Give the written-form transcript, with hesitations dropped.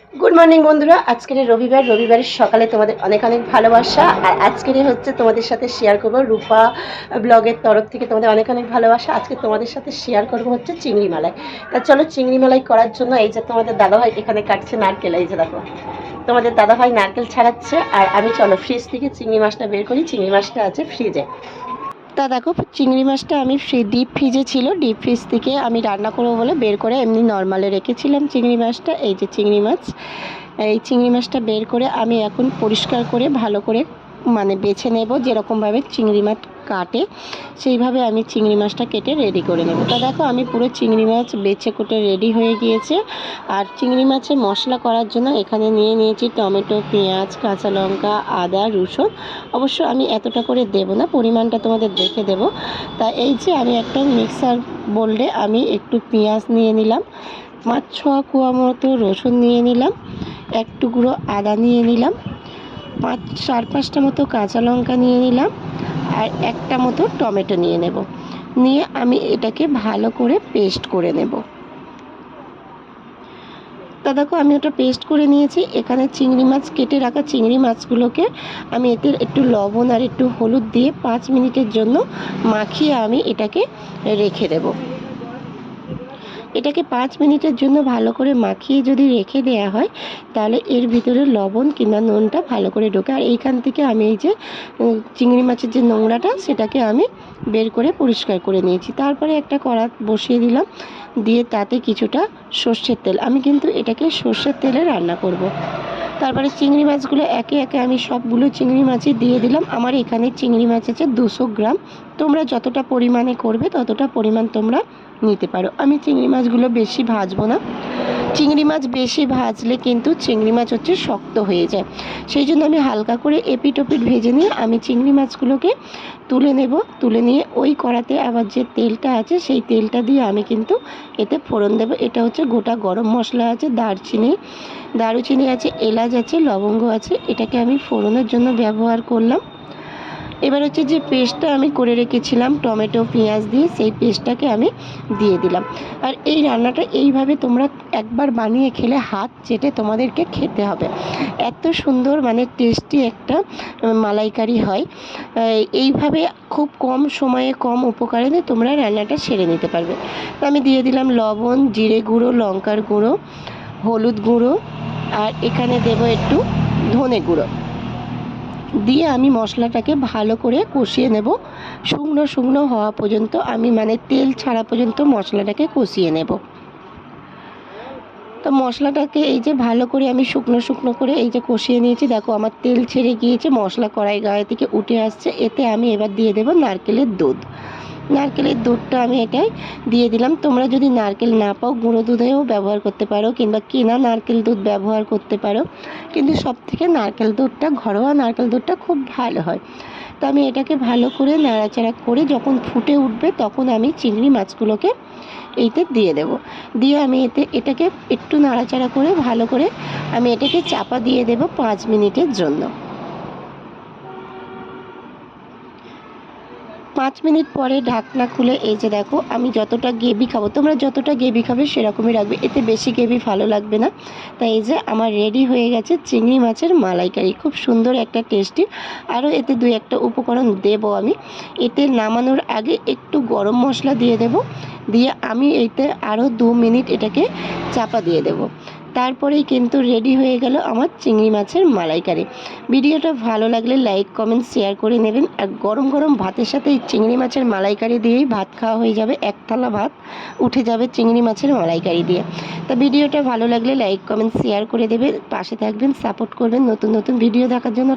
Good morning বন্ধুরা, আজকের রবিবারের সকালে তোমাদের অনেক অনেক ভালোবাসা। আর আজকের হচ্ছে তোমাদের সাথে শেয়ার করব রূপা ব্লগের তরফ থেকে তোমাদের অনেক অনেক ভালোবাসা। আজকে তোমাদের সাথে শেয়ার করব হচ্ছে চিংড়ি মালাই। তা চলো, চিংড়ি মালাই করার জন্য এই যে তোমাদের দাদাভাই এখানে কাটছে নারকেল। এই যে দেখো তোমাদের দাদাভাই নারকেল ছাড়াচ্ছে, আর আমি চলো ফ্রিজ থেকে চিংড়ি মাছটা বের করি। চিংড়ি মাছটা আছে ফ্রিজে। তা দেখো, চিংড়ি মাছটা আমি ডিপ ফ্রিজে ছিল, ডিপ ফ্রিজ থেকে আমি রান্না করবো বলে বের করে এমনি নর্মালে রেখেছিলাম চিংড়ি মাছটা। এই যে চিংড়ি মাছ, এই চিংড়ি মাছটা বের করে আমি এখন পরিষ্কার করে ভালো করে বেছে নেব। যেরকমভাবে চিংড়ি মাছ কাটে সেইভাবে আমি চিংড়ি মাছটা কেটে রেডি করে নেব। তা দেখো, আমি পুরো চিংড়ি মাছ বেছে কুটে রেডি হয়ে গিয়েছে। আর চিংড়ি মাছের মশলা করার জন্য এখানে নিয়ে নিয়েছি টমেটো, পেঁয়াজ, কাঁচা লঙ্কা, আদা, রসুন। অবশ্য আমি এতটা করে দেব না, পরিমাণটা তোমাদের দেখে দেব। তা এই যে আমি একটা মিক্সার বোলে আমি একটু পেঁয়াজ নিয়ে নিলাম, 5-6 কোয়া মতো রসুন নিয়ে নিলাম, এক টুকরো আদা নিয়ে নিলাম, 4-5টা মতো কাঁচা লঙ্কা নিয়ে নিলাম, আর একটা মতো টমেটো নিয়ে নেব। নিয়ে আমি এটাকে ভালো করে পেস্ট করে নেব। তা দেখো, আমি ওটা পেস্ট করে নিয়েছি। এখানে চিংড়ি মাছ, কেটে রাখা চিংড়ি মাছগুলোকে আমি এতে একটু লবণ আর একটু হলুদ দিয়ে 5 মিনিটের জন্য মাখিয়ে আমি এটাকে রেখে দেব। এটাকে 5 মিনিটের জন্য ভালো করে মাখিয়ে যদি রেখে দেওয়া হয়, তাহলে এর ভিতরে লবণ কিংবা নুনটা ভালো করে ঢোকে। আর এইখান থেকে আমি এই যে চিংড়ি মাছের যে নোংরাটা, সেটাকে আমি বের করে পরিষ্কার করে নিয়েছি। তারপরে একটা কড়া বসিয়ে দিলাম, দিয়ে তাতে কিছুটা সর্ষের তেল, আমি কিন্তু এটাকে সর্ষের তেলে রান্না করব। তারপরে চিংড়ি মাছগুলো একে একে আমি সবগুলো চিংড়ি মাছই দিয়ে দিলাম। আমার এখানে চিংড়ি মাছ আছে 200 গ্রাম। তোমরা যতটা পরিমাণে করবে ততটা পরিমাণ তোমরা নিতে পারো। আমি চিংড়ি মাছগুলো বেশি ভাজবো না, চিংড়ি মাছ বেশি ভাজলে কিন্তু চিংড়ি মাছ হচ্ছে শক্ত হয়ে যায়। সেই জন্য আমি হালকা করে এপিট ওপিট ভেজে নিয়ে আমি চিংড়ি মাছগুলোকে তুলে নেব। তুলে নিয়ে ওই কড়াতে আবার যে তেলটা আছে সেই তেলটা দিয়ে আমি কিন্তু এতে ফোড়ন দেব। এটা হচ্ছে গোটা গরম মশলা আছে, দারুচিনি আছে, এলাচ আছে, লবঙ্গ আছে। এটাকে আমি ফোড়নের জন্য ব্যবহার করলাম। এবার হচ্ছে যে পেস্টটা আমি করে রেখেছিলাম টমেটো পেঁয়াজ দিয়ে, সেই পেস্টটাকে আমি দিয়ে দিলাম। আর এই রান্নাটা এইভাবে তোমরা একবার বানিয়ে খেলে হাত চেটে তোমাদেরকে খেতে হবে। এত সুন্দর টেস্টি একটা মালাইকারি হয়। এইভাবে খুব কম সময়ে কম উপকরণে তোমরা রান্নাটা সেরে নিতে পারবে। তো আমি দিয়ে দিলাম লবণ, জিরে গুঁড়ো, লঙ্কার গুঁড়ো, হলুদ গুঁড়ো, আর এখানে দেব একটু ধনে গুঁড়ো। দিয়ে আমি মশলাটাকে ভালো করে কষিয়ে নেব। শুকনো শুকনো হওয়া পর্যন্ত আমি তেল ছাড়া পর্যন্ত মশলাটাকে কষিয়ে নেব। তো মশলাটাকে এই যে ভালো করে আমি শুকনো শুকনো করে এই যে কষিয়ে নিয়েছি। দেখো আমার তেল ছেড়ে গিয়েছে, মশলা কড়াই গায়ে থেকে উঠে আসছে। এতে আমি এবার দিয়ে দেব নারকেলের দুধ। নারকেলের দুধটা আমি এটাই দিয়ে দিলাম। তোমরা যদি নারকেল না পাও গুঁড়ো দুধেও ব্যবহার করতে পারো, কিংবা কেনা নারকেল দুধ ব্যবহার করতে পারো, কিন্তু সবথেকে নারকেল দুধটা, ঘরোয়া নারকেল দুধটা খুব ভালো হয়। তো আমি এটাকে ভালো করে নাড়াচাড়া করে যখন ফুটে উঠবে তখন আমি চিংড়ি মাছগুলোকে এইতে দিয়ে দেব। দিয়ে আমি এটাকে একটু নাড়াচাড়া করে ভালো করে আমি এটাকে চাপা দিয়ে দেব 5 মিনিটের জন্য। 5 মিনিট পরে ঢাকনা খুলে এই যে দেখো, আমি যতটা গ্রেভি খাবো, তোমরা যতটা গ্রেভি খাবে সেরকমই রাখবে, এতে বেশি গ্রেভি ভালো লাগবে না। তাই এই যে আমার রেডি হয়ে গেছে চিংড়ি মাছের মালাইকারি, খুব সুন্দর একটা টেস্টি। আরও এতে 2-1টা উপকরণ দেব আমি। এতে নামানোর আগে একটু গরম মশলা দিয়ে দেব, দিয়ে আমি এতে আরও 2 মিনিট এটাকে চাপা দিয়ে দেব। তারপরেই কিন্তু রেডি হয়ে গেল আমার চিংড়ি মাছের মালাইকারি। ভিডিওটা ভালো লাগলে লাইক কমেন্ট শেয়ার করে নেবেন। আর গরম গরম ভাতের সাথে এই চিংড়ি মাছের মালাইকারি দিয়েই ভাত খাওয়া হয়ে যাবে, 1 থালা ভাত উঠে যাবে চিংড়ি মাছের মালাইকারি দিয়ে। তা ভিডিওটা ভালো লাগলে লাইক কমেন্ট শেয়ার করে দেবে, পাশে থাকবেন, সাপোর্ট করবেন নতুন নতুন ভিডিও দেখার জন্য।